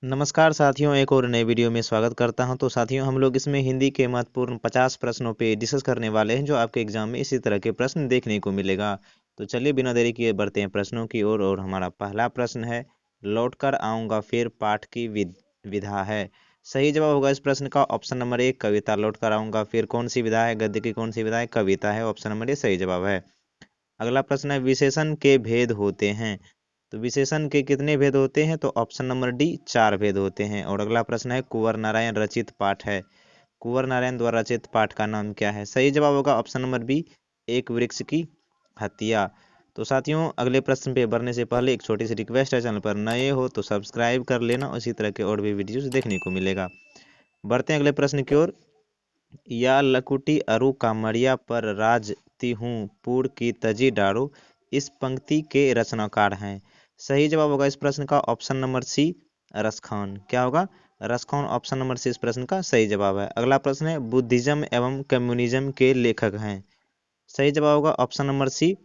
नमस्कार साथियों, एक और नए वीडियो में स्वागत करता हूं। तो साथियों, हम लोग इसमें हिंदी के महत्वपूर्ण 50 प्रश्नों पे डिस्कस करने वाले हैं जो आपके एग्जाम में इसी तरह के प्रश्न देखने को मिलेगा। तो चलिए बिना देरी किए बढ़ते हैं प्रश्नों की ओर। और हमारा पहला प्रश्न है, लौटकर आऊंगा फिर पाठ की विधा है। सही जवाब होगा इस प्रश्न का ऑप्शन नंबर ए, कविता। लौटकर आऊंगा फिर कौन सी विधा है? गद्य की कौन सी विधा है? कविता है। ऑप्शन नंबर ए सही जवाब है। अगला प्रश्न है, विशेषण के भेद होते हैं। तो विशेषण के कितने भेद होते हैं? तो ऑप्शन नंबर डी, 4 भेद होते हैं। और अगला प्रश्न है, कुंवर नारायण रचित पाठ है। कुंवर नारायण द्वारा रचित पाठ का नाम क्या है? सही जवाब होगा ऑप्शन नंबर बी, एक वृक्ष की हत्या। तो साथियों, अगले प्रश्न पे बढ़ने से पहले एक छोटी सी रिक्वेस्ट है, चैनल पर नए हो तो सब्सक्राइब कर लेना, इसी तरह के और भी वीडियोस देखने को मिलेगा। बढ़ते हैं अगले प्रश्न की ओर। या लकुटी अरु कामरिया पर राजती हूँ, पूर की तजी डारो, इस पंक्ति के रचनाकार हैं। सही जवाब होगा इस प्रश्न का ऑप्शन नंबर सी, रसखान। क्या होगा? रसखान। ऑप्शन नंबर सी इस प्रश्न का सही जवाब है। अगला प्रश्न है, बुद्धिज्म एवं कम्युनिज्म के लेखक हैं। सही जवाब होगा ऑप्शन नंबर सी,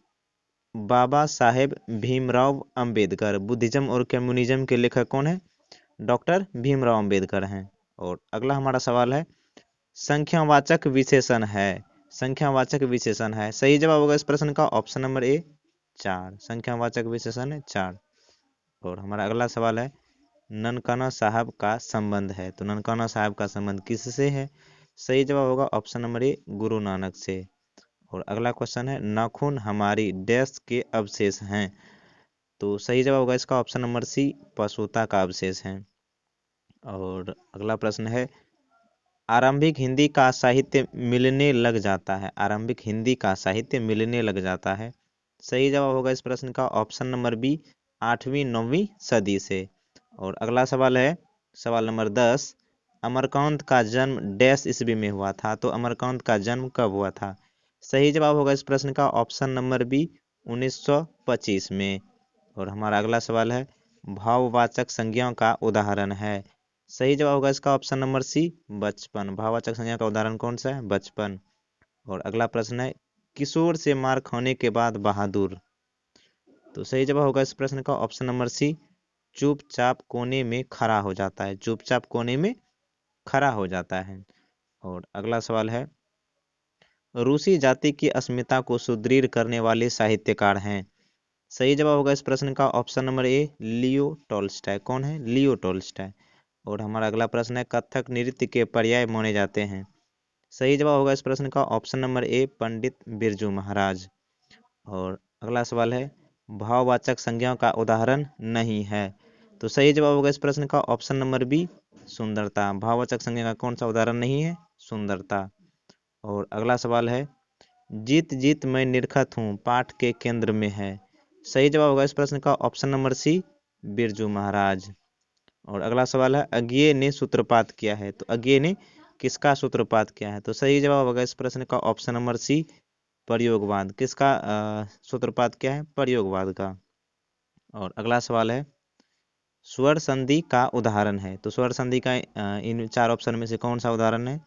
बाबा साहेब भीमराव अंबेडकर। बुद्धिज्म और कम्युनिज्म के लेखक कौन है? डॉक्टर भीमराव अंबेडकर हैं। और अगला हमारा सवाल है, संख्यावाचक विशेषण है। संख्यावाचक विशेषण है। सही जवाब होगा इस प्रश्न का ऑप्शन नंबर ए, 4। संख्यावाचक विशेषण है 4। और हमारा अगला सवाल है, ननकाना साहब का संबंध है। तो ननकाना साहब का संबंध किससे है? सही जवाब होगा option number A, Guru Nanak से। और अगला क्वेश्चन है, नाखून हमारी डैश के अवशेष हैं। तो सही जवाब होगा इसका ऑप्शन नंबर सी, पशुता का अवशेष है। और अगला प्रश्न है, आरंभिक हिंदी का साहित्य मिलने लग जाता है। आरंभिक हिंदी का साहित्य मिलने लग जाता है। सही जवाब होगा इस प्रश्न का ऑप्शन नंबर बी, 8वीं 9वीं सदी से। और अगला सवाल है, सवाल नंबर 10, अमरकांत का जन्म डैश ईस्वी में हुआ था। तो अमरकांत का जन्म कब हुआ था? सही जवाब होगा इस प्रश्न का ऑप्शन नंबर बी, 1925 में। और हमारा अगला सवाल है, भाववाचक संज्ञाओं का उदाहरण है। सही जवाब होगा इसका ऑप्शन नंबर सी, बचपन। भाववाचक संज्ञा का उदाहरण कौन सा है? बचपन। और अगला प्रश्न है, किशोर से मार खाने के बाद बहादुर। तो सही जवाब होगा इस प्रश्न का ऑप्शन नंबर सी, चुपचाप कोने में खड़ा हो जाता है। चुपचाप कोने में खड़ा हो जाता है। और अगला सवाल है, रूसी जाति की अस्मिता को सुदृढ़ करने वाले साहित्यकार हैं। सही जवाब होगा इस प्रश्न का option number A, Leo Tolstoy. कौन है? Leo Tolstoy. और हमारा अगला प्रश्न है, कथक नृत्य के पर्याय माने जाते हैं। सही जवाब होगा इस प्रश्न का option number A, Pandit Birju Maharaj. और अगला सवाल है, भाववाचक संज्ञाओं का उदाहरण नहीं है। तो सही जवाब होगा इस प्रश्न का ऑप्शन नंबर बी, सुंदरता। भाववाचक संज्ञा का कौन सा उदाहरण नहीं है? सुंदरता। और अगला सवाल है, जीत जीत मैं निरखत हूँ पाठ के केंद्र में है। सही जवाब होगा इस प्रश्न का ऑप्शन नंबर सी, बिरजू महाराज। और अगला सवाल है, अज्ञेय ने सूत्रपात किया है। तो अज्ञेय ने किसका सूत्रपात किया है? तो सही जवाब होगा इस प्रश्न का ऑप्शन नंबर सी, प्रयोगवाद। किसका सूत्रपात किया है? प्रयोगवाद का। और अगला सवाल है, स्वर संधि का उदाहरण है। तो स्वर संधि का इन 4 ऑप्शन में से कौन सा उदाहरण है?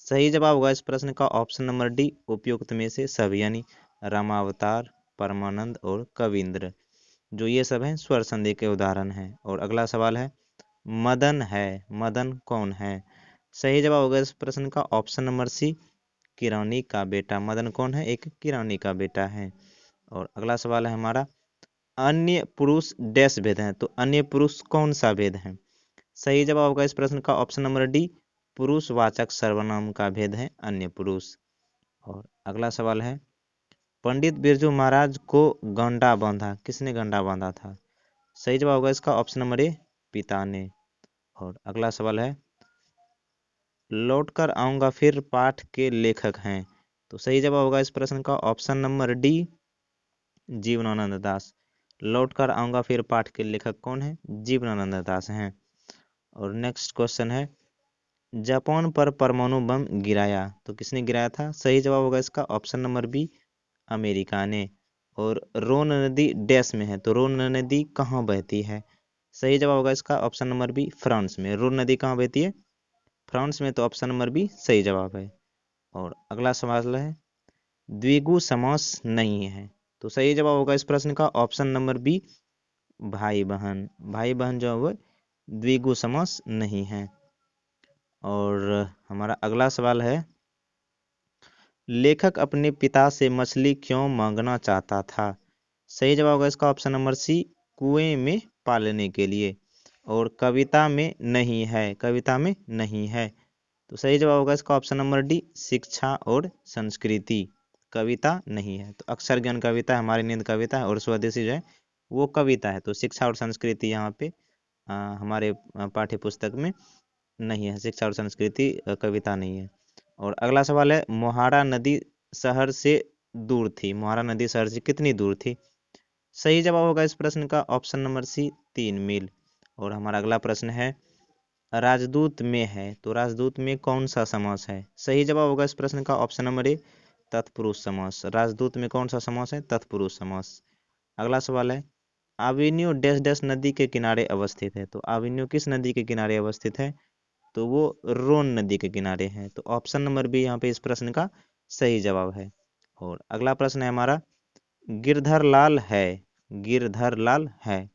सही जवाब होगा इस प्रश्न का ऑप्शन नंबर डी, उपयुक्त में से सभी, यानी रामावतार, परमानंद और कविंद्र, जो ये सब हैं स्वर संधि के उदाहरण हैं। और अगला सवाल है, मदन है। मदन कौन है? सही जवाब होगा इस प्रश्न का ऑप्शन नंबर सी, किरानी का बेटा। मदन कौन है? एक किरानी का बेटा है। और अगला सवाल है हमारा, अन्य पुरुष डैश भेद हैं। तो अन्य पुरुष कौन सा भेद है? सही जवाब होगा इस प्रश्न का ऑप्शन नंबर डी, पुरुषवाचक सर्वनाम का भेद है अन्य पुरुष। और अगला सवाल है, पंडित बिरजू महाराज को गंडा बांधा। किसने गंडा बांधा था? सही जवाब होगा इसका ऑप्शन नंबर ए, पिता ने। और अगला सवाल है, लौटकर आऊंगा फिर पाठ के लेखक हैं। तो सही जवाब होगा इस प्रश्न का ऑप्शन नंबर डी, जीवनानंद दास। लौटकर आऊंगा फिर पाठ के लेखक कौन है? जीवनानंद दास हैं। और नेक्स्ट क्वेश्चन है, जापान पर परमाणु बम गिराया। तो किसने गिराया था? सही जवाब होगा इसका ऑप्शन नंबर बी, अमेरिका ने। और रोन नदी डैश में है। तो रोन नदी कहाँ बहती है? सही जवाब होगा इसका ऑप्शन नंबर बी, फ्रांस में। रोन नदी कहाँ बहती है? फ्रांस में। तो ऑप्शन नंबर बी सही जवाब है। और अगला सवाल है, द्विगु समास नहीं है। तो सही जवाब होगा इस प्रश्न का ऑप्शन नंबर बी, भाई बहन। भाई बहन जो है द्विगु समास नहीं है। और हमारा अगला सवाल है, लेखक अपने पिता से मछली क्यों मांगना चाहता था? सही जवाब होगा इसका ऑप्शन नंबर सी, कुएं में पालने के लिए। और कविता में नहीं है, कविता में नहीं है। तो सही जवाब होगा इसका ऑप्शन नंबर डी, शिक्षा और संस्कृति। कविता नहीं है। तो अक्षर ज्ञान कविता है, हमारी नींद कविता है, और स्वदेशी जो है वो कविता है। तो शिक्षा और संस्कृति यहाँ पे हमारे पाठ्य पुस्तक में नहीं है। शिक्षा और संस्कृति कविता नहीं है। और अगला सवाल है, मोहारा नदी शहर से दूर थी। मोहारा नदी शहर से कितनी दूर थी? सही जवाब होगा इस प्रश्न का ऑप्शन नंबर सी, 3 मील। और हमारा अगला प्रश्न है, राजदूत में है, तो राजदूत में कौन सा समास है? सही जवाब होगा इस प्रश्न का ऑप्शन नंबर ए, तत्पुरुष समास। राजदूत में कौन सा समास है? तत्पुरुष समास। अगला सवाल है, आविन्यू डैश डैश नदी के किनारे अवस्थित है। तो आविन्यू किस नदी के किनारे अवस्थित है? तो वो रोन नदी के किनारे है। तो ऑप्शन नंबर बी यहाँ पे इस प्रश्न का सही जवाब है। और अगला प्रश्न है हमारा, गिरधर लाल है, गिरधर लाल है।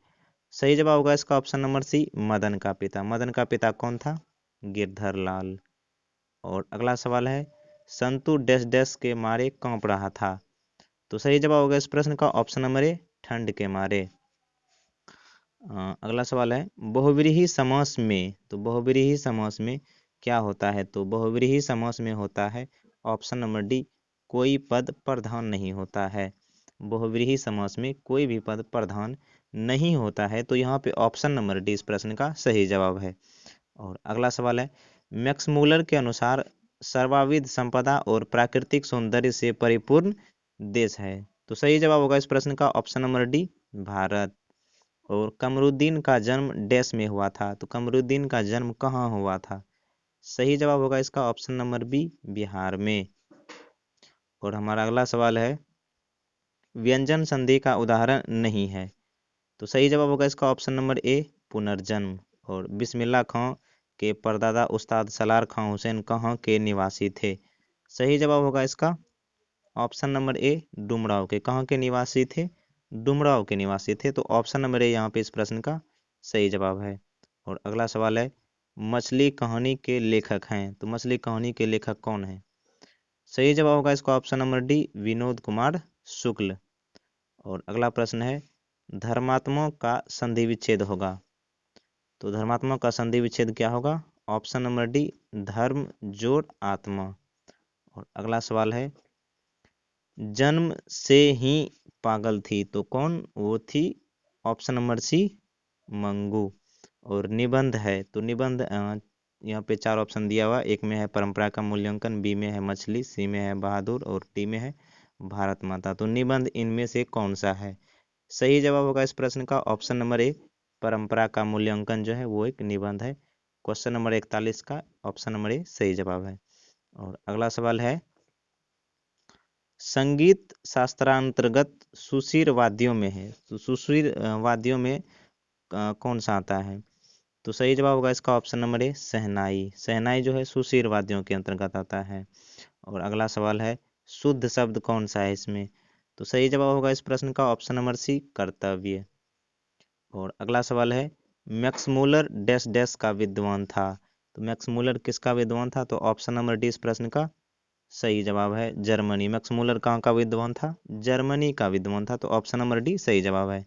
सही जवाब होगा इसका ऑप्शन नंबर सी, मदन का पिता। मदन का पिता कौन था? गिरधर लाल। और अगला सवाल है, संतु डैश डैश के मारे कांप रहा था। तो सही जवाब होगा इस प्रश्न का ऑप्शन नंबर ए, ठंड के मारे। अगला सवाल है, बहुव्रीहि समास में, तो बहुव्रीहि समास में क्या होता है? तो बहुव्रीहि समास में होता है ऑप्शन नंबर डी, कोई पद प्रधान नहीं होता है। बहुव्रीहि समास में कोई भी पद प्रधान नहीं होता है। तो यहाँ पे ऑप्शन नंबर डी इस प्रश्न का सही जवाब है। और अगला सवाल है, मैक्समूलर के अनुसार सर्वाविध संपदा और प्राकृतिक सौंदर्य से परिपूर्ण देश है। तो सही जवाब होगा इस प्रश्न का ऑप्शन नंबर डी, भारत। और कमरुद्दीन का जन्म डैश में हुआ था। तो कमरुद्दीन का जन्म कहाँ हुआ था? सही जवाब होगा इसका ऑप्शन नंबर बी, बिहार में। और हमारा अगला सवाल है, व्यंजन संधि का उदाहरण नहीं है। तो सही जवाब होगा इसका ऑप्शन नंबर ए, पुनर्जन्म। और बिस्मिल्लाह खां के परदादा उस्ताद सलार खां हुसैन कहाँ के निवासी थे? सही जवाब होगा इसका ऑप्शन नंबर ए, डुमराव के। कहाँ के निवासी थे? डुमराव के निवासी थे। तो ऑप्शन नंबर ए यहाँ पे इस प्रश्न का सही जवाब है। और अगला सवाल है, मछली कहानी के लेखक हैं। तो मछली कहानी के लेखक कौन है? सही जवाब होगा इसका option number D, Vinod Kumar Shukla. और अगला प्रश्न है, धर्मात्मा का संधि विच्छेद होगा। तो धर्मात्मा का संधि विच्छेद क्या होगा? ऑप्शन नंबर डी, धर्म जोड़ आत्मा। और अगला सवाल है, जन्म से ही पागल थी, तो कौन वो थी? Option number C, Mangu. और निबंध है, तो निबंध यहाँ पे 4 ऑप्शन दिया हुआ, एक में है परंपरा का मूल्यांकन, बी में है मछली, सी में है बहादुर, और डी में है भारत माता। तो निबंध इनमें से कौन सा है? सही जवाब होगा इस प्रश्न का ऑप्शन नंबर ए, परंपरा का मूल्यांकन जो है वो एक निबंध है। क्वेश्चन नंबर 41 का ऑप्शन नंबर ए सही जवाब है। और अगला सवाल है, संगीत शास्त्रांतर्गत सुशीर वाद्यों में है। तो सुशीर वाद्यों में कौन सा आता है? तो सही जवाब होगा इसका ऑप्शन नंबर ए, शहनाई। शहनाई जो है सुशीर वाद्यों के अंतर्गत आता है। और अगला सवाल है, शुद्ध शब्द कौन सा है इसमें? तो सही जवाब होगा इस प्रश्न का ऑप्शन नंबर सी, कर्तव्य। और अगला सवाल है, मैक्समूलर डैश डैश का विद्वान था। तो मैक्समूलर किसका विद्वान था? तो ऑप्शन नंबर डी इस प्रश्न का सही जवाब है, जर्मनी। मैक्समूलर कहाँ का विद्वान था? जर्मनी का विद्वान था। तो ऑप्शन नंबर डी सही जवाब है।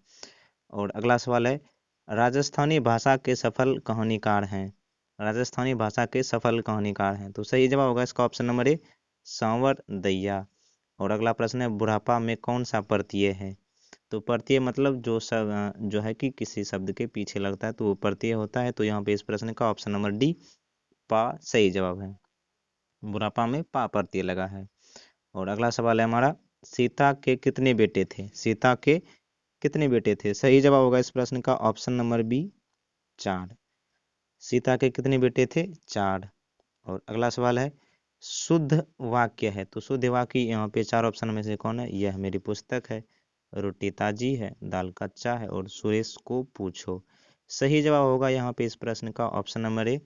और अगला सवाल है, राजस्थानी भाषा के सफल कहानीकार हैं। राजस्थानी भाषा के सफल कहानीकार हैं। तो सही जवाब होगा इसका ऑप्शन नंबर ए, सांवर दैया। और अगला प्रश्न है, बुढ़ापा में कौन सा प्रत्यय है? तो प्रत्यय मतलब जो है कि किसी शब्द के पीछे लगता है, तो वो प्रत्यय होता है। तो यहाँ पे इस प्रश्न का ऑप्शन नंबर डी, पा सही जवाब है। बुढ़ापा में पा प्रत्यय लगा है। और अगला सवाल है हमारा, सीता के कितने बेटे थे? सीता के कितने बेटे थे? सही जवाब होगा इस प्रश्न का ऑप्शन नंबर बी, 4। सीता के कितने बेटे थे? 4। और अगला सवाल है, शुद्ध वाक्य है। तो शुद्ध वाक्य यहाँ पे 4 ऑप्शन में से कौन है? यह मेरी पुस्तक है, रोटी ताजी है, दाल कच्चा है, और सुरेश को पूछो। सही जवाब होगा यहाँ पे इस प्रश्न का ऑप्शन नंबर ए,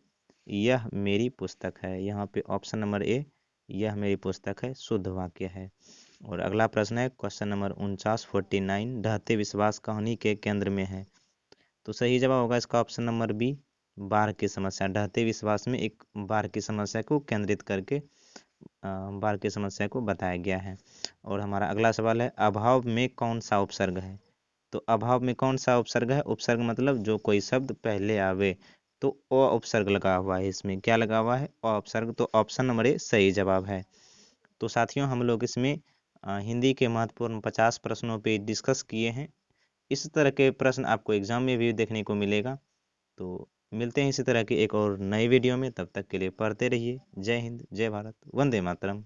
यह मेरी पुस्तक है। यहाँ पे ऑप्शन नंबर ए, यह मेरी पुस्तक है, शुद्ध वाक्य है। और अगला प्रश्न है क्वेश्चन नंबर 49 ढहते विश्वास कहानी के केंद्र में है। तो सही जवाब होगा इसका ऑप्शन नंबर बी, बाढ़ की समस्या, ढहते विश्वास में एक बाढ़ की समस्या को केंद्रित करके बाढ़ की समस्या को बताया गया है। और हमारा अगला सवाल है, अभाव में कौन सा उपसर्ग है? तो अभाव में कौन सा उपसर्ग है? उपसर्ग मतलब जो कोई शब्द पहले आवे, तो अ उपसर्ग लगा हुआ है। इसमें क्या लगा हुआ है? अ उपसर्ग। तो ऑप्शन नंबर ए सही जवाब है। तो साथियों, हम लोग इसमें हिंदी के महत्वपूर्ण 50 प्रश्नों पे डिस्कस किए हैं। इस तरह के प्रश्न आपको एग्जाम में भी देखने को मिलेगा। तो मिलते हैं इसी तरह की एक और नई वीडियो में, तब तक के लिए पढ़ते रहिए। जय हिंद, जय भारत, वंदे मातरम।